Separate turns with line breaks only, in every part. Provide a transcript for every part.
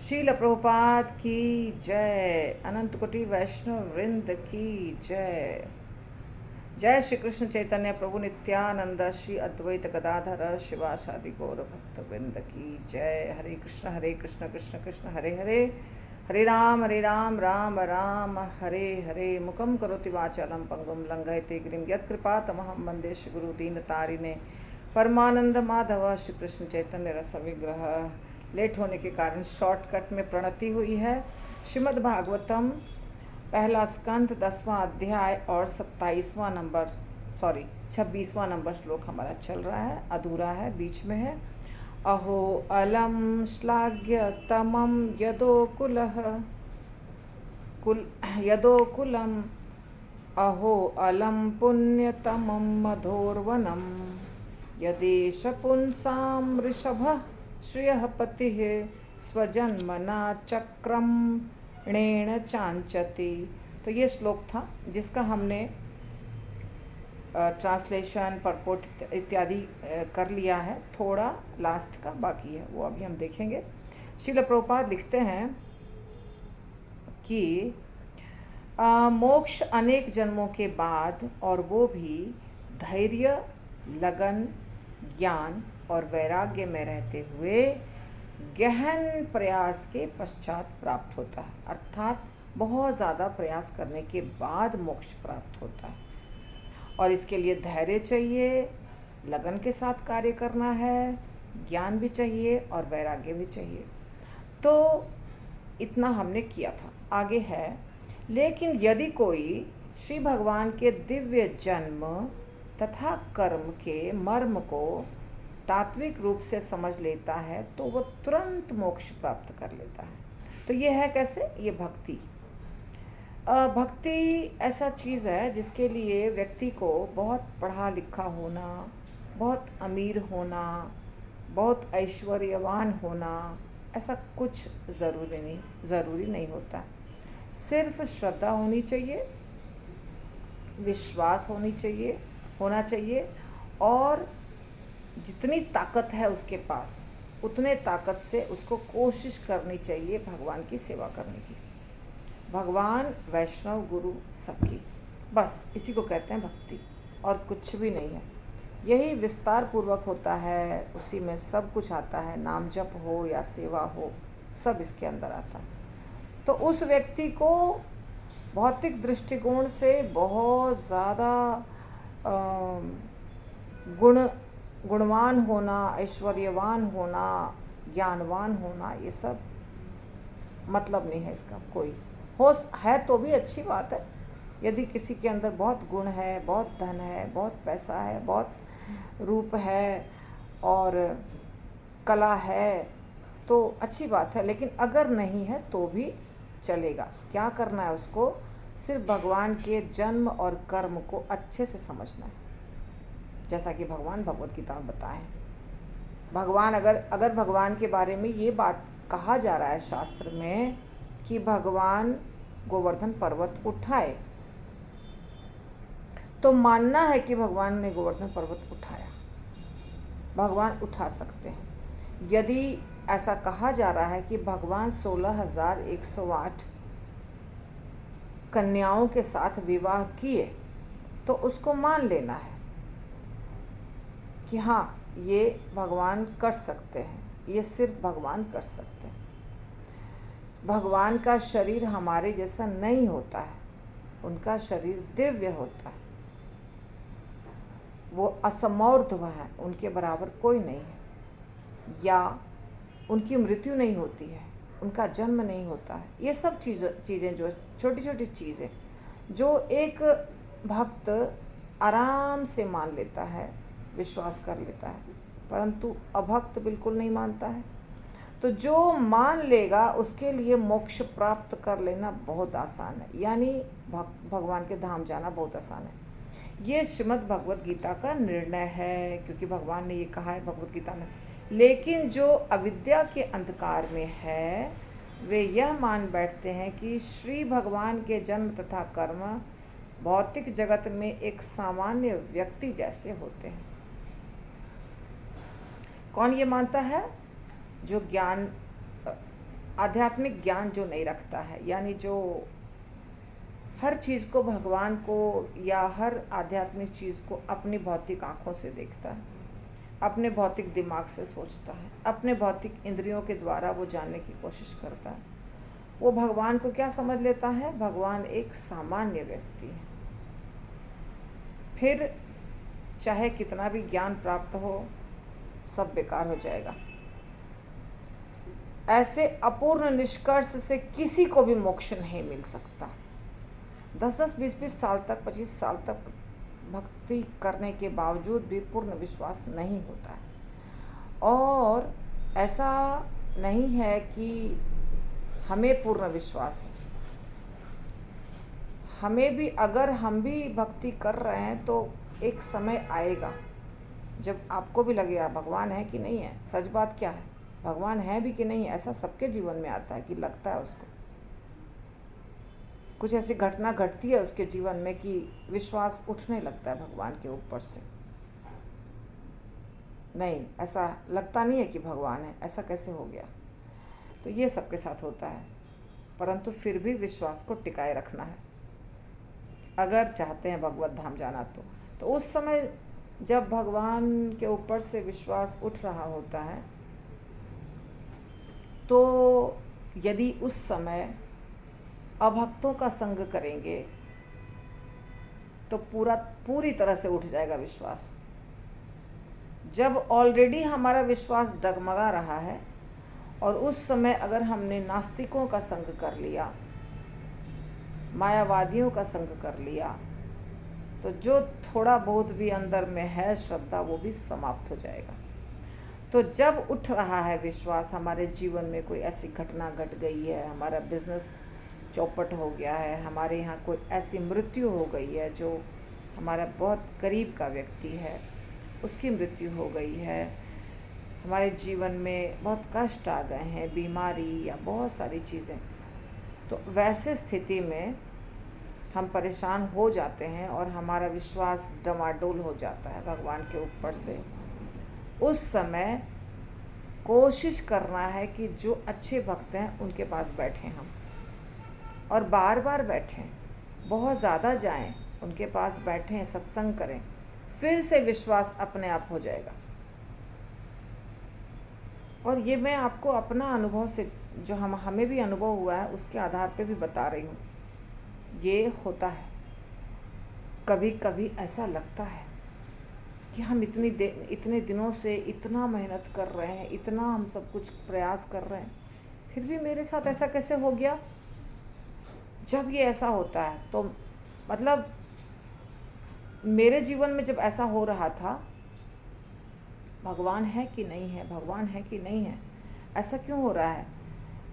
शील प्रभुपाद की जय। अनंत कोटि वैष्णव वृंद की जय। जय श्री कृष्ण चैतन्य प्रभु नित्यानंद श्री अद्वैत गदाधर शिवासादि गौर भक्त वृंद की जय। हरे कृष्ण कृष्ण कृष्ण हरे हरे, हरे राम राम राम हरे हरे। मुखम करोति वाचालं पंगुम लंघयते गिरिं यत्कृपा तमहं वन्दे श्री गुरु दीनतारिणे परमानंद माधव। श्री कृष्ण चैतन्य रस विग्रह। लेट होने के कारण शॉर्टकट में प्रणति हुई है। श्रीमद् भागवतम पहला स्कंध 10वां अध्याय और 26वां नंबर श्लोक हमारा चल रहा है, अधूरा है, बीच में है। अहो अलम श्लाघ्य तमम यदोकुलम अहो अलम पुण्यतमम मधोर्वनम यदेश पुंसाम ऋषभः श्रियः पतिः स्वजन्मना चक्रम्णेन चांचति। तो ये श्लोक था जिसका हमने ट्रांसलेशन परपोर्ट इत्यादि कर लिया है। थोड़ा लास्ट का बाकी है, वो अभी हम देखेंगे। श्रील प्रभुपाद लिखते हैं कि मोक्ष अनेक जन्मों के बाद, और वो भी धैर्य, लगन, ज्ञान और वैराग्य में रहते हुए गहन प्रयास के पश्चात प्राप्त होता है। अर्थात बहुत ज़्यादा प्रयास करने के बाद मोक्ष प्राप्त होता है। और इसके लिए धैर्य चाहिए, लगन के साथ कार्य करना है, ज्ञान भी चाहिए और वैराग्य भी चाहिए। तो इतना हमने किया था। आगे है, लेकिन यदि कोई श्री भगवान के दिव्य जन्म तथा कर्म के मर्म को तात्विक रूप से समझ लेता है तो वो तुरंत मोक्ष प्राप्त कर लेता है। तो ये है कैसे? ये भक्ति। भक्ति ऐसा चीज़ है जिसके लिए व्यक्ति को बहुत पढ़ा लिखा होना, बहुत अमीर होना, बहुत ऐश्वर्यवान होना, ऐसा कुछ ज़रूरी नहीं होता। सिर्फ श्रद्धा होनी चाहिए, विश्वास होना चाहिए और जितनी ताकत है उसके पास उतने ताकत से उसको कोशिश करनी चाहिए भगवान की सेवा करने की। भगवान, वैष्णव, गुरु सबकी, बस इसी को कहते हैं भक्ति, और कुछ भी नहीं है। यही विस्तार पूर्वक होता है, उसी में सब कुछ आता है। नाम जप हो या सेवा हो, सब इसके अंदर आता है। तो उस व्यक्ति को भौतिक दृष्टिकोण से बहुत ज़्यादा गुणवान होना, ऐश्वर्यवान होना, ज्ञानवान होना, ये सब मतलब नहीं है इसका। कोई हो है तो भी अच्छी बात है। यदि किसी के अंदर बहुत गुण है, बहुत धन है, बहुत पैसा है, बहुत रूप है और कला है तो अच्छी बात है। लेकिन अगर नहीं है तो भी चलेगा। क्या करना है उसको? सिर्फ भगवान के जन्म और कर्म को अच्छे से समझना है, जैसा कि भगवान भगवत गीता में बताए हैं। भगवान अगर भगवान के बारे में ये बात कहा जा रहा है शास्त्र में कि भगवान गोवर्धन पर्वत उठाए, तो मानना है कि भगवान ने गोवर्धन पर्वत उठाया। भगवान उठा सकते हैं। यदि ऐसा कहा जा रहा है कि भगवान 16,108 कन्याओं के साथ विवाह किए, तो उसको मान लेना है कि हाँ, ये भगवान कर सकते हैं, ये सिर्फ भगवान कर सकते हैं। भगवान का शरीर हमारे जैसा नहीं होता है, उनका शरीर दिव्य होता है। वो असमौर्ध्व है, उनके बराबर कोई नहीं है। या उनकी मृत्यु नहीं होती है, उनका जन्म नहीं होता है। ये सब चीज़ें जो छोटी छोटी चीज़ें जो एक भक्त आराम से मान लेता है, विश्वास कर लेता है, परंतु अभक्त बिल्कुल नहीं मानता है। तो जो मान लेगा उसके लिए मोक्ष प्राप्त कर लेना बहुत आसान है, यानी भगवान के धाम जाना बहुत आसान है। ये श्रीमद् भगवत गीता का निर्णय है, क्योंकि भगवान ने ये कहा है भगवत गीता में। लेकिन जो अविद्या के अंधकार में है वे यह मान बैठते हैं कि श्री भगवान के जन्म तथा कर्म भौतिक जगत में एक सामान्य व्यक्ति जैसे होते हैं। कौन ये मानता है? जो ज्ञान आध्यात्मिक ज्ञान जो नहीं रखता है, यानी जो हर चीज़ को भगवान को या हर आध्यात्मिक चीज़ को अपनी भौतिक आँखों से देखता है, अपने भौतिक दिमाग से सोचता है, अपने भौतिक इंद्रियों के द्वारा वो जानने की कोशिश करता है, वो भगवान को क्या समझ लेता है? भगवान एक सामान्य व्यक्ति है। फिर चाहे कितना भी ज्ञान प्राप्त हो, सब बेकार हो जाएगा। ऐसे अपूर्ण निष्कर्ष से किसी को भी मोक्ष नहीं मिल सकता। 10-10, 20-20 साल तक, 25 साल तक भक्ति करने के बावजूद भी पूर्ण विश्वास नहीं होता है। और ऐसा नहीं है कि हमें पूर्ण विश्वास है, हमें भी, अगर हम भी भक्ति कर रहे हैं तो एक समय आएगा जब आपको भी लगेगा भगवान है कि नहीं है। सच बात क्या है, भगवान है भी कि नहीं है, ऐसा सबके जीवन में आता है कि लगता है उसको, कुछ ऐसी घटना घटती है उसके जीवन में कि विश्वास उठने लगता है भगवान के ऊपर से। नहीं, ऐसा लगता नहीं है कि भगवान है, ऐसा कैसे हो गया? तो ये सबके साथ होता है, परंतु फिर भी विश्वास को टिकाए रखना है अगर चाहते हैं भगवत धाम जाना। तो उस समय जब भगवान के ऊपर से विश्वास उठ रहा होता है, तो यदि उस समय अभक्तों का संग करेंगे तो पूरी तरह से उठ जाएगा विश्वास। जब ऑलरेडी हमारा विश्वास डगमगा रहा है और उस समय अगर हमने नास्तिकों का संग कर लिया, मायावादियों का संग कर लिया, तो जो थोड़ा बहुत भी अंदर में है श्रद्धा वो भी समाप्त हो जाएगा। तो जब उठ रहा है विश्वास, हमारे जीवन में कोई ऐसी घटना घट गई है, हमारा बिजनेस चौपट हो गया है, हमारे यहाँ कोई ऐसी मृत्यु हो गई है जो हमारा बहुत करीब का व्यक्ति है, उसकी मृत्यु हो गई है, हमारे जीवन में बहुत कष्ट आ गए हैं, बीमारी या बहुत सारी चीज़ें, तो वैसे स्थिति में हम परेशान हो जाते हैं और हमारा विश्वास डमाडोल हो जाता है भगवान के ऊपर से। उस समय कोशिश करना है कि जो अच्छे भक्त हैं उनके पास बैठें हम, और बार बार बैठें, बहुत ज़्यादा जाएं, उनके पास बैठें, सत्संग करें, फिर से विश्वास अपने आप हो जाएगा। और ये मैं आपको अपना अनुभव से, जो हमें भी अनुभव हुआ है, उसके आधार पे भी बता रही हूँ। ये होता है, कभी कभी ऐसा लगता है कि हम इतने दिनों से इतना मेहनत कर रहे हैं, इतना हम सब कुछ प्रयास कर रहे हैं, फिर भी मेरे साथ ऐसा कैसे हो गया। जब ये ऐसा होता है तो मतलब मेरे जीवन में जब ऐसा हो रहा था, भगवान है कि नहीं है, भगवान है कि नहीं है, ऐसा क्यों हो रहा है?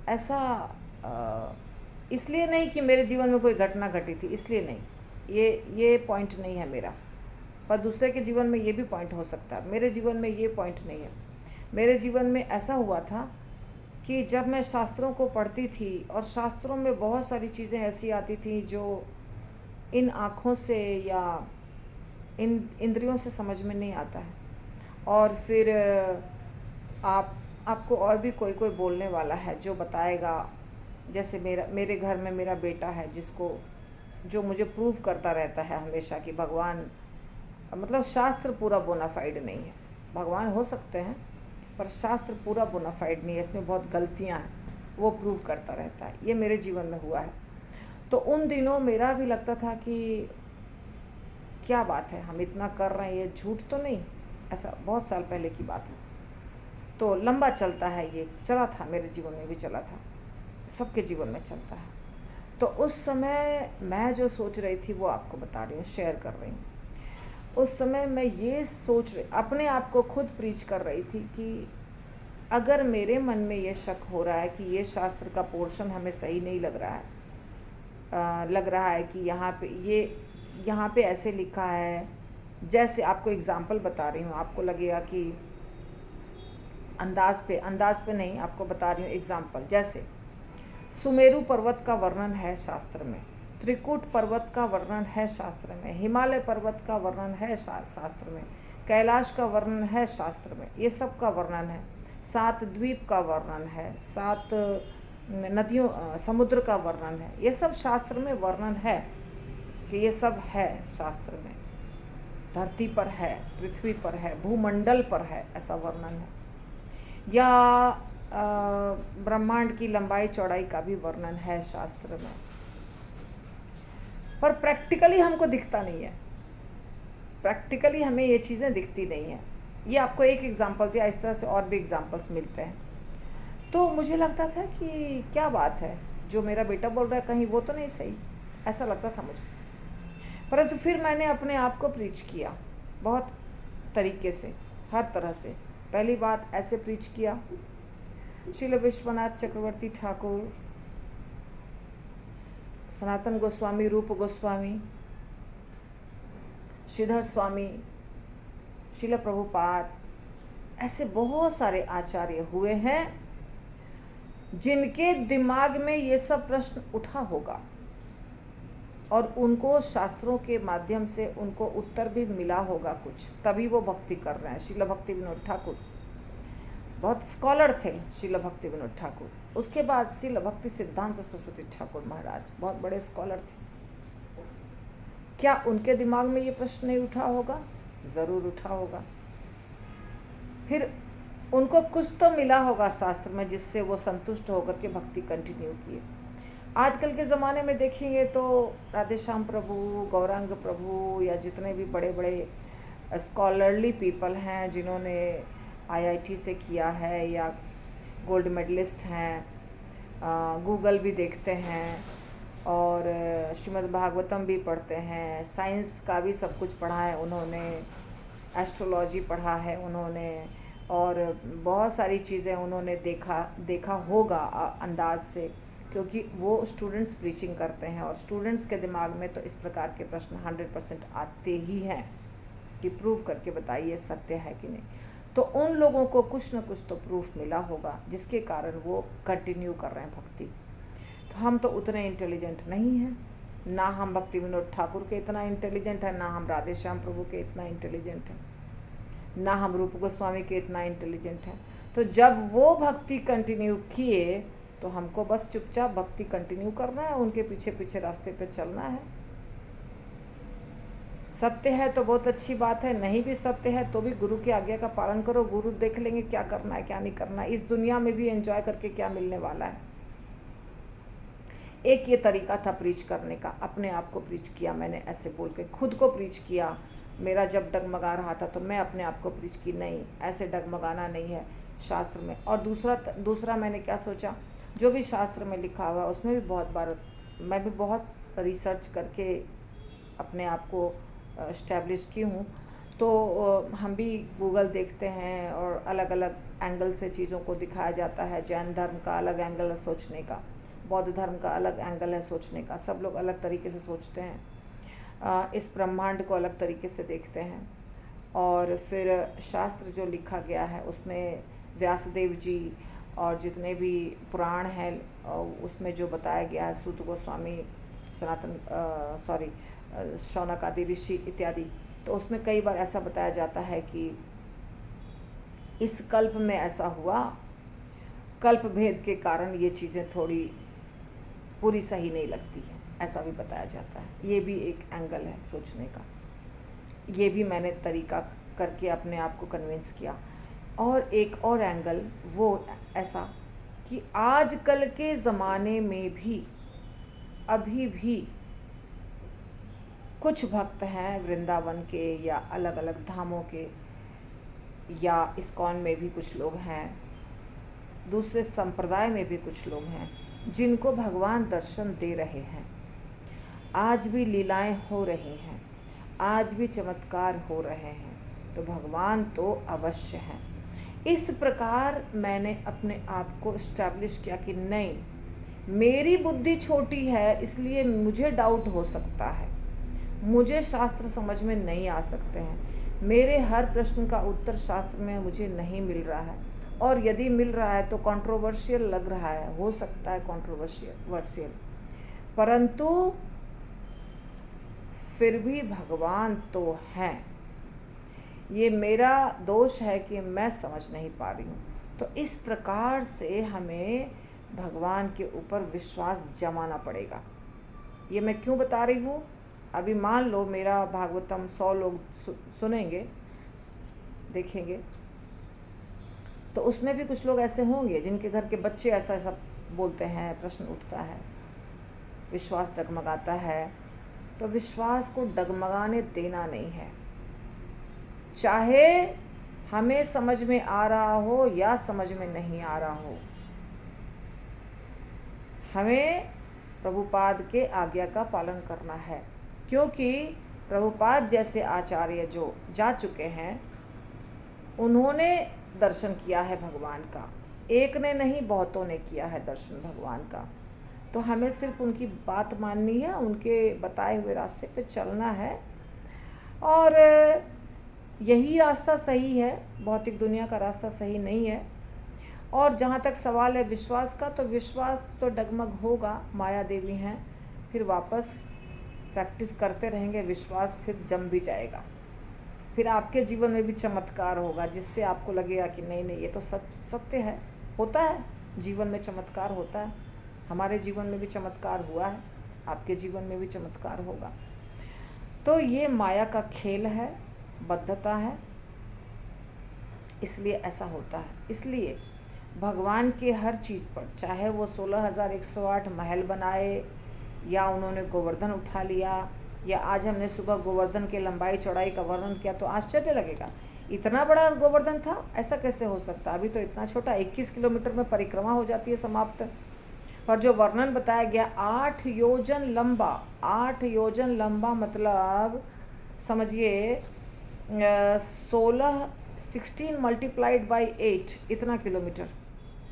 ऐसा इसलिए नहीं कि मेरे जीवन में कोई घटना घटी थी, इसलिए नहीं, ये पॉइंट नहीं है मेरा, पर दूसरे के जीवन में ये भी पॉइंट हो सकता है। मेरे जीवन में ये पॉइंट नहीं है। मेरे जीवन में ऐसा हुआ था कि जब मैं शास्त्रों को पढ़ती थी, और शास्त्रों में बहुत सारी चीज़ें ऐसी आती थी जो इन आँखों से या इन इंद्रियों से समझ में नहीं आता है, और फिर आपको और भी कोई बोलने वाला है जो बताएगा। जैसे मेरे घर में मेरा बेटा है जो मुझे प्रूव करता रहता है हमेशा कि भगवान, मतलब शास्त्र पूरा बोनाफाइड नहीं है। भगवान हो सकते हैं पर शास्त्र पूरा बोनाफाइड नहीं है, इसमें बहुत गलतियां हैं, वो प्रूव करता रहता है। ये मेरे जीवन में हुआ है। तो उन दिनों मेरा भी लगता था कि क्या बात है, हम इतना कर रहे हैं, ये झूठ तो नहीं। ऐसा बहुत साल पहले की बात है, तो लंबा चलता है, ये चला था, मेरे जीवन में भी चला था, सबके जीवन में चलता है। तो उस समय मैं जो सोच रही थी वो आपको बता रही हूँ, शेयर कर रही हूँ। उस समय मैं ये सोच रही, अपने आप को खुद प्रीच कर रही थी कि अगर मेरे मन में ये शक हो रहा है कि ये शास्त्र का पोर्शन हमें सही नहीं लग रहा है, लग रहा है कि यहाँ पे ऐसे लिखा है, जैसे आपको एग्जाम्पल बता रही हूँ, आपको लगेगा कि अंदाज पे नहीं, आपको बता रही हूँ एग्जाम्पल। जैसे सुमेरु पर्वत का वर्णन है शास्त्र में, त्रिकुट पर्वत का वर्णन है शास्त्र में, हिमालय पर्वत का वर्णन है शास्त्र में, कैलाश का वर्णन है शास्त्र में, ये सब का वर्णन है। 7 द्वीप का वर्णन है, 7 नदियों समुद्र का वर्णन है, ये सब शास्त्र में वर्णन है कि ये सब है शास्त्र में, धरती पर है, पृथ्वी पर है, भूमंडल पर है, ऐसा वर्णन है। या ब्रह्मांड की लंबाई चौड़ाई का भी वर्णन है शास्त्र में, पर प्रैक्टिकली हमको दिखता नहीं है, प्रैक्टिकली हमें ये चीज़ें दिखती नहीं हैं। ये आपको एक एग्जांपल दिया, इस तरह से और भी एग्जांपल्स मिलते हैं। तो मुझे लगता था कि क्या बात है, जो मेरा बेटा बोल रहा है कहीं वो तो नहीं सही, ऐसा लगता था मुझे। परंतु फिर मैंने अपने आप को प्रीच किया बहुत तरीके से, हर तरह से। पहली बात ऐसे प्रीच किया, श्रील विश्वनाथ चक्रवर्ती ठाकुर, सनातन गोस्वामी, रूप गोस्वामी, श्रीधर स्वामी, श्रील प्रभुपाद, ऐसे बहुत सारे आचार्य हुए हैं जिनके दिमाग में ये सब प्रश्न उठा होगा और उनको शास्त्रों के माध्यम से उनको उत्तर भी मिला होगा कुछ, तभी वो भक्ति कर रहे हैं। श्रील भक्ति विनोद ठाकुर बहुत स्कॉलर थे, श्रील भक्ति विनोद ठाकुर। उसके बाद श्रील भक्ति सिद्धांत सरस्वती ठाकुर महाराज बहुत बड़े स्कॉलर थे। क्या उनके दिमाग में ये प्रश्न नहीं उठा होगा? ज़रूर उठा होगा। फिर उनको कुछ तो मिला होगा शास्त्र में जिससे वो संतुष्ट होकर के भक्ति कंटिन्यू किए। आजकल के ज़माने में देखेंगे तो राधेश्याम प्रभु, गौरांग प्रभु, या जितने भी बड़े बड़े स्कॉलरली पीपल हैं जिन्होंने आईआईटी से किया है या गोल्ड मेडलिस्ट हैं, गूगल भी देखते हैं और श्रीमद् भागवतम भी पढ़ते हैं, साइंस का भी सब कुछ पढ़ा है उन्होंने, एस्ट्रोलॉजी पढ़ा है उन्होंने, और बहुत सारी चीज़ें उन्होंने देखा होगा अंदाज से, क्योंकि वो स्टूडेंट्स प्रीचिंग करते हैं और स्टूडेंट्स के दिमाग में तो इस प्रकार के प्रश्न 100% आते ही हैं कि प्रूव करके बताइए सत्य है कि नहीं। तो उन लोगों को कुछ न कुछ तो प्रूफ मिला होगा जिसके कारण वो कंटिन्यू कर रहे हैं भक्ति। तो हम तो उतने इंटेलिजेंट नहीं हैं, ना हम भक्ति विनोद ठाकुर के इतना इंटेलिजेंट है, ना हम राधेश्याम प्रभु के इतना इंटेलिजेंट हैं, ना हम रूप गोस्वामी के इतना इंटेलिजेंट हैं। तो जब वो भक्ति कंटिन्यू किए तो हमको बस चुपचाप भक्ति कंटिन्यू करना है, उनके पीछे पीछे रास्ते पे चलना है। सत्य है तो बहुत अच्छी बात है, नहीं भी सत्य है तो भी गुरु की आज्ञा का पालन करो, गुरु देख लेंगे क्या करना है क्या नहीं करना है, इस दुनिया में भी एंजॉय करके क्या मिलने वाला है। एक ये तरीका था प्रीच करने का, अपने आप को प्रीच किया मैंने, ऐसे बोल के खुद को प्रीच किया। मेरा जब डगमगा रहा था तो मैं अपने आप को प्रीच की, नहीं ऐसे डगमगाना नहीं है शास्त्र में। और दूसरा मैंने क्या सोचा, जो भी शास्त्र में लिखा हुआ उसमें भी बहुत बार मैं भी बहुत रिसर्च करके अपने आप को इस्टेब्लिश की हूँ। तो हम भी गूगल देखते हैं और अलग अलग एंगल से चीज़ों को दिखाया जाता है। जैन धर्म का अलग एंगल है सोचने का, बौद्ध धर्म का अलग एंगल है सोचने का, सब लोग अलग तरीके से सोचते हैं, इस ब्रह्मांड को अलग तरीके से देखते हैं। और फिर शास्त्र जो लिखा गया है उसमें व्यासदेव जी और जितने भी पुराण हैं उसमें जो बताया गया है, सूत गोस्वामी, शौनक आदि ऋषि इत्यादि, तो उसमें कई बार ऐसा बताया जाता है कि इस कल्प में ऐसा हुआ, कल्प भेद के कारण ये चीज़ें थोड़ी पूरी सही नहीं लगती है, ऐसा भी बताया जाता है। ये भी एक एंगल है सोचने का, ये भी मैंने तरीका करके अपने आप को कन्विंस किया। और एक और एंगल वो ऐसा कि आजकल के ज़माने में भी अभी भी कुछ भक्त हैं वृंदावन के या अलग अलग धामों के, या इस्कॉन में भी कुछ लोग हैं, दूसरे संप्रदाय में भी कुछ लोग हैं जिनको भगवान दर्शन दे रहे हैं। आज भी लीलाएं हो रही हैं, आज भी चमत्कार हो रहे हैं, तो भगवान तो अवश्य हैं। इस प्रकार मैंने अपने आप को इस्टेब्लिश किया कि नहीं, मेरी बुद्धि छोटी है इसलिए मुझे डाउट हो सकता है, मुझे शास्त्र समझ में नहीं आ सकते हैं, मेरे हर प्रश्न का उत्तर शास्त्र में मुझे नहीं मिल रहा है, और यदि मिल रहा है तो कंट्रोवर्शियल लग रहा है, हो सकता है कंट्रोवर्शियल, परंतु फिर भी भगवान तो हैं। ये मेरा दोष है कि मैं समझ नहीं पा रही हूँ। तो इस प्रकार से हमें भगवान के ऊपर विश्वास जमाना पड़ेगा। ये मैं क्यों बता रही हूँ? अभी मान लो मेरा भागवतम 100 लोग सुनेंगे, देखेंगे, तो उसमें भी कुछ लोग ऐसे होंगे जिनके घर के बच्चे ऐसा ऐसा बोलते हैं, प्रश्न उठता है, विश्वास डगमगाता है। तो विश्वास को डगमगाने देना नहीं है। चाहे हमें समझ में आ रहा हो या समझ में नहीं आ रहा हो, हमें प्रभुपाद के आज्ञा का पालन करना है। क्योंकि प्रभुपाद जैसे आचार्य जो जा चुके हैं, उन्होंने दर्शन किया है भगवान का। एक ने नहीं, बहुतों ने किया है दर्शन भगवान का। तो हमें सिर्फ उनकी बात माननी है, उनके बताए हुए रास्ते पे चलना है, और यही रास्ता सही है। भौतिक दुनिया का रास्ता सही नहीं है। और जहाँ तक सवाल है विश्वास का, तो विश्वास तो डगमग होगा, माया देवी हैं, फिर वापस प्रैक्टिस करते रहेंगे, विश्वास फिर जम भी जाएगा। फिर आपके जीवन में भी चमत्कार होगा, जिससे आपको लगेगा कि नहीं नहीं, ये तो सत्य है, होता है, जीवन में चमत्कार होता है। हमारे जीवन में भी चमत्कार हुआ है, आपके जीवन में भी चमत्कार होगा। तो ये माया का खेल है, बद्धता है, इसलिए ऐसा होता है। इसलिए भगवान के हर चीज़ पर, चाहे वो 16,108 महल बनाए, या उन्होंने गोवर्धन उठा लिया, या आज हमने सुबह गोवर्धन के लंबाई चौड़ाई का वर्णन किया, तो आश्चर्य लगेगा, इतना बड़ा गोवर्धन था, ऐसा कैसे हो सकता? अभी तो इतना छोटा, 21 किलोमीटर में परिक्रमा हो जाती है समाप्त। पर जो वर्णन बताया गया 8 योजन लंबा, 8 योजन लंबा मतलब समझिए 16 मल्टीप्लाइड बाई 8, इतना किलोमीटर,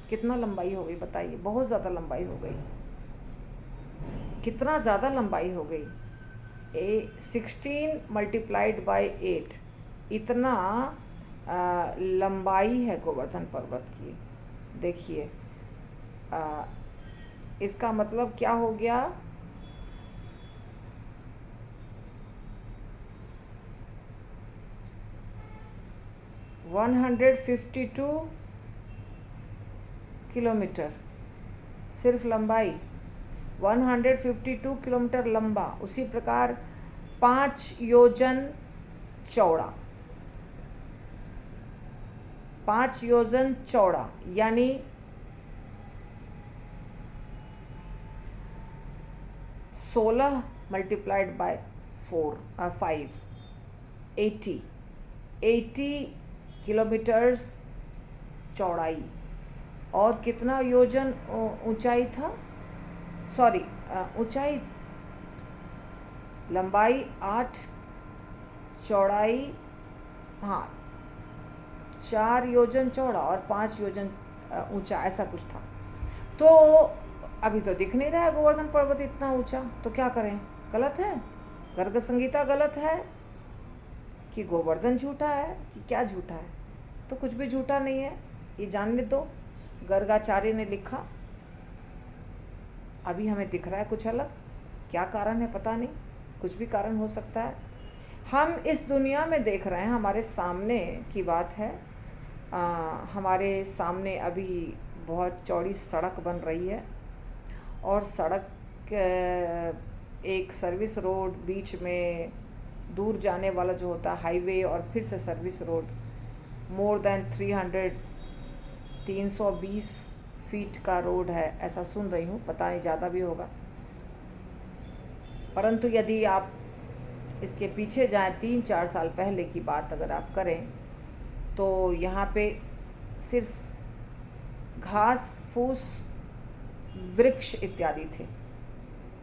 कितना लंबाई हो गई बताइए? बहुत ज़्यादा लंबाई हो गई। कितना ज़्यादा लंबाई हो गई? 16 मल्टीप्लाइड बाई 8, इतना लंबाई है गोवर्धन पर्वत की। देखिए, इसका मतलब क्या हो गया? वन 152 किलोमीटर सिर्फ लंबाई, 152 किलोमीटर लंबा। उसी प्रकार 5 योजन चौड़ा, 5 योजन चौड़ा, यानी 16 मल्टीप्लाइड बाय 5, 80 किलोमीटर्स चौड़ाई। और कितना योजन ऊंचाई था? सॉरी, ऊंचाई, लंबाई 8, चौड़ाई, हाँ 4 योजन चौड़ा और 5 योजन ऊंचा, ऐसा कुछ था। तो अभी तो दिख नहीं रहा है गोवर्धन पर्वत इतना ऊंचा, तो क्या करें? गलत है, गर्ग संगीता गलत है, कि गोवर्धन झूठा है, कि क्या झूठा है? तो कुछ भी झूठा नहीं है, ये जानने दो। गर्गाचार्य ने लिखा, अभी हमें दिख रहा है कुछ अलग, क्या कारण है पता नहीं, कुछ भी कारण हो सकता है। हम इस दुनिया में देख रहे हैं, हमारे सामने की बात है, हमारे सामने अभी बहुत चौड़ी सड़क बन रही है, और सड़क एक सर्विस रोड, बीच में दूर जाने वाला जो होता है हाईवे, और फिर से service road, more than 320 feet का रोड है, ऐसा सुन रही हूँ, पता नहीं ज़्यादा भी होगा। परंतु यदि आप इसके पीछे जाएं, 3-4 साल पहले की बात अगर आप करें, तो यहाँ पे सिर्फ घास फूस, वृक्ष इत्यादि थे,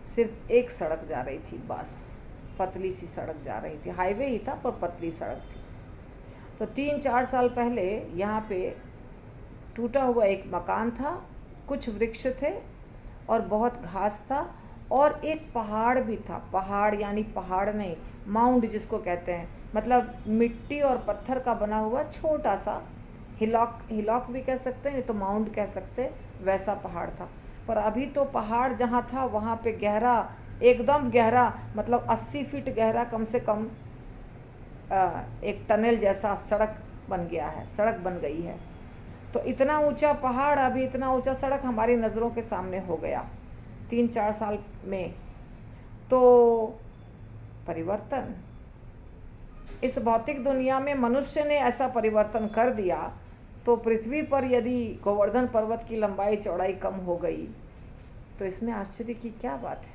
सिर्फ एक सड़क जा रही थी, बस पतली सी सड़क जा रही थी, हाईवे ही था पर पतली सड़क थी। तो 3-4 साल पहले यहाँ पे टूटा हुआ एक मकान था, कुछ वृक्ष थे और बहुत घास था, और एक पहाड़ भी था। पहाड़ यानी पहाड़ नहीं, माउंड जिसको कहते हैं, मतलब मिट्टी और पत्थर का बना हुआ छोटा सा हिलॉक भी कह सकते हैं, नहीं तो माउंड कह सकते हैं, वैसा पहाड़ था। पर अभी तो पहाड़ जहाँ था वहाँ पे गहरा, एकदम गहरा, मतलब 80 फीट गहरा कम से कम, एक टनल जैसा सड़क बन गया है, सड़क बन गई है। तो इतना ऊंचा पहाड़, अभी इतना ऊंचा सड़क हमारी नज़रों के सामने हो गया 3-4 साल में। तो परिवर्तन, इस भौतिक दुनिया में मनुष्य ने ऐसा परिवर्तन कर दिया, तो पृथ्वी पर यदि गोवर्धन पर्वत की लंबाई चौड़ाई कम हो गई तो इसमें आश्चर्य की क्या बात है।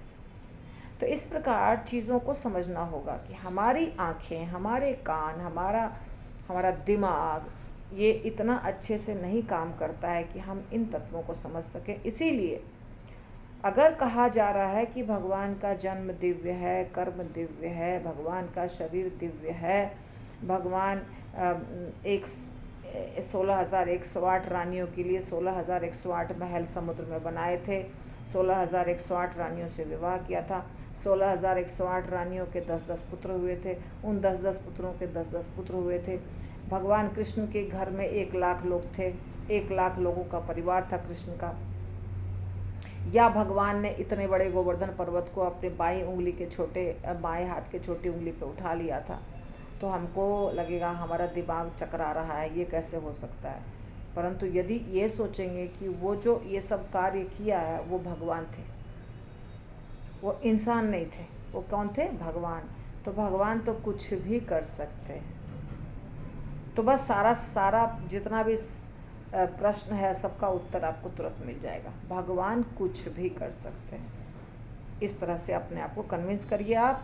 तो इस प्रकार चीज़ों को समझना होगा कि हमारी आँखें, हमारे कान, हमारा दिमाग ये इतना अच्छे से नहीं काम करता है कि हम इन तत्वों को समझ सकें। इसीलिए अगर कहा जा रहा है कि भगवान का जन्म दिव्य है, कर्म दिव्य है, भगवान का शरीर दिव्य है, भगवान 16,108 रानियों के लिए 16,108 महल समुद्र में बनाए थे, 16,108 रानियों से विवाह किया था, 16,108 रानियों के 10-10 पुत्र हुए थे, उन 10-10 पुत्रों के 10-10 पुत्र हुए थे। भगवान कृष्ण के घर में 1 लाख लोग थे, 1 लाख लोगों का परिवार था कृष्ण का। या भगवान ने इतने बड़े गोवर्धन पर्वत को अपने बाएं हाथ के छोटी उंगली पे उठा लिया था। तो हमको लगेगा हमारा दिमाग चकरा रहा है, ये कैसे हो सकता है। परंतु यदि ये सोचेंगे कि वो जो ये सब कार्य किया है वो भगवान थे, वो इंसान नहीं थे, वो कौन थे? भगवान। तो भगवान तो कुछ भी कर सकते हैं। तो बस सारा जितना भी प्रश्न है सबका उत्तर आपको तुरंत मिल जाएगा। भगवान कुछ भी कर सकते हैं। इस तरह से अपने आप को कन्विंस करिए आप।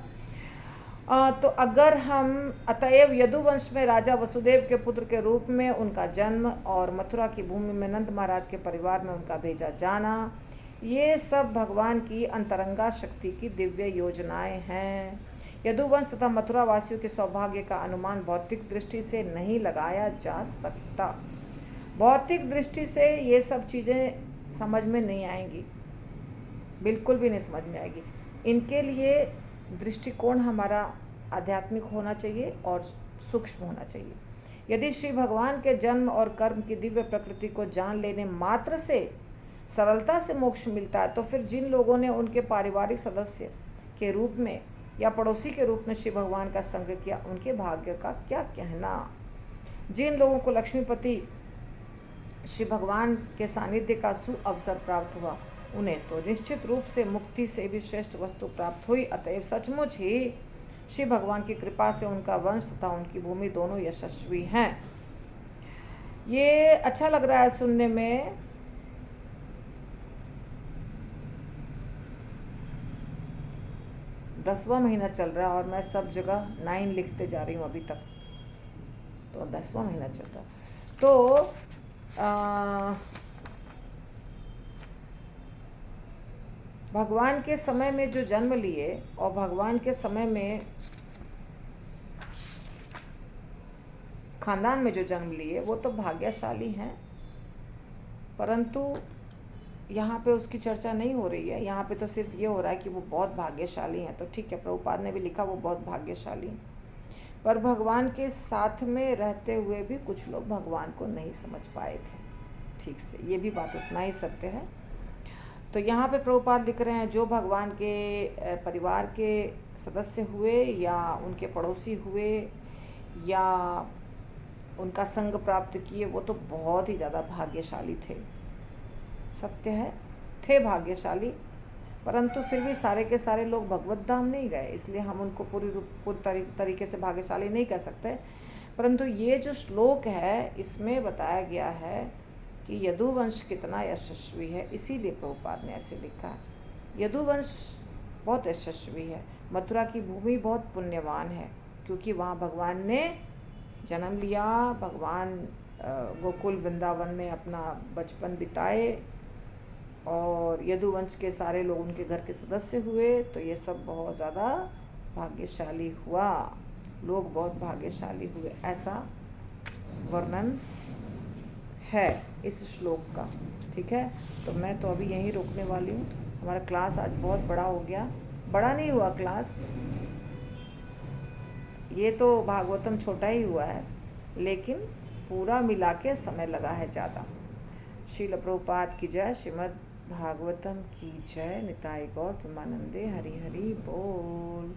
तो अगर हम अतएव यदुवंश में राजा वसुदेव के पुत्र के रूप में उनका जन्म और मथुरा की भूमि में नंद महाराज के परिवार में उनका भेजा जाना, ये सब भगवान की अंतरंगा शक्ति की दिव्य योजनाएं हैं। यदुवंश तथा मथुरा वासियों के सौभाग्य का अनुमान भौतिक दृष्टि से नहीं लगाया जा सकता। भौतिक दृष्टि से ये सब चीज़ें समझ में नहीं आएंगी, बिल्कुल भी नहीं समझ में आएगी। इनके लिए दृष्टिकोण हमारा आध्यात्मिक होना चाहिए और सूक्ष्म होना चाहिए। यदि श्री भगवान के जन्म और कर्म की दिव्य प्रकृति को जान लेने मात्र से सरलता से मोक्ष मिलता है, तो फिर जिन लोगों ने उनके पारिवारिक सदस्य के रूप में या पड़ोसी के रूप में श्री भगवान का संग किया, उनके भाग्य का क्या कहना। जिन लोगों को लक्ष्मीपति श्री भगवान के सानिध्य का सुअवसर प्राप्त हुआ, उन्हें तो निश्चित रूप से मुक्ति से भी श्रेष्ठ वस्तु प्राप्त हुई। अतएव सचमुच ही श्री भगवान की कृपा से उनका वंश तथा उनकी भूमि दोनों यशस्वी हैं। ये अच्छा लग रहा है सुनने में। दसवां महीना चल रहा है और मैं सब जगह 9 लिखते जा रही हूँ अभी तक, तो 10वां महीना चल रहा है। तो भगवान के समय में जो जन्म लिए और भगवान के समय में खानदान में जो जन्म लिए वो तो भाग्यशाली हैं, परंतु यहाँ पे उसकी चर्चा नहीं हो रही है। यहाँ पे तो सिर्फ ये हो रहा है कि वो बहुत भाग्यशाली हैं। तो ठीक है, प्रभुपाद ने भी लिखा वो बहुत भाग्यशाली हैं, पर भगवान के साथ में रहते हुए भी कुछ लोग भगवान को नहीं समझ पाए थे ठीक से। ये भी बात उतना ही सत्य है। तो यहाँ पे प्रभुपाद लिख रहे हैं जो भगवान के परिवार के सदस्य हुए या उनके पड़ोसी हुए या उनका संग प्राप्त किए, वो तो बहुत ही ज़्यादा भाग्यशाली थे। सत्य है, थे भाग्यशाली, परंतु फिर भी सारे के सारे लोग भगवत धाम नहीं गए, इसलिए हम उनको पूरी तरीके से भाग्यशाली नहीं कह सकते। परंतु ये जो श्लोक है इसमें बताया गया है कि यदुवंश कितना यशस्वी है, इसीलिए प्रभुपाद ने ऐसे लिखा है। यदुवंश बहुत यशस्वी है, मथुरा की भूमि बहुत पुण्यवान है, क्योंकि वहाँ भगवान ने जन्म लिया, भगवान गोकुल वृंदावन में अपना बचपन बिताए और यदुवंश के सारे लोग उनके घर के सदस्य हुए। तो ये सब बहुत ज़्यादा भाग्यशाली हुआ, लोग बहुत भाग्यशाली हुए, ऐसा वर्णन है इस श्लोक का। ठीक है, तो मैं तो अभी यहीं रोकने वाली हूँ। हमारा क्लास आज बहुत बड़ा हो गया, बड़ा नहीं हुआ क्लास, ये तो भागवतम छोटा ही हुआ है, लेकिन पूरा मिला के समय लगा है ज़्यादा। श्रील प्रभुपाद की जय, श्रीमद् भागवतम की जय, निताई गौर प्रेमानंदे, हरि हरि बोल।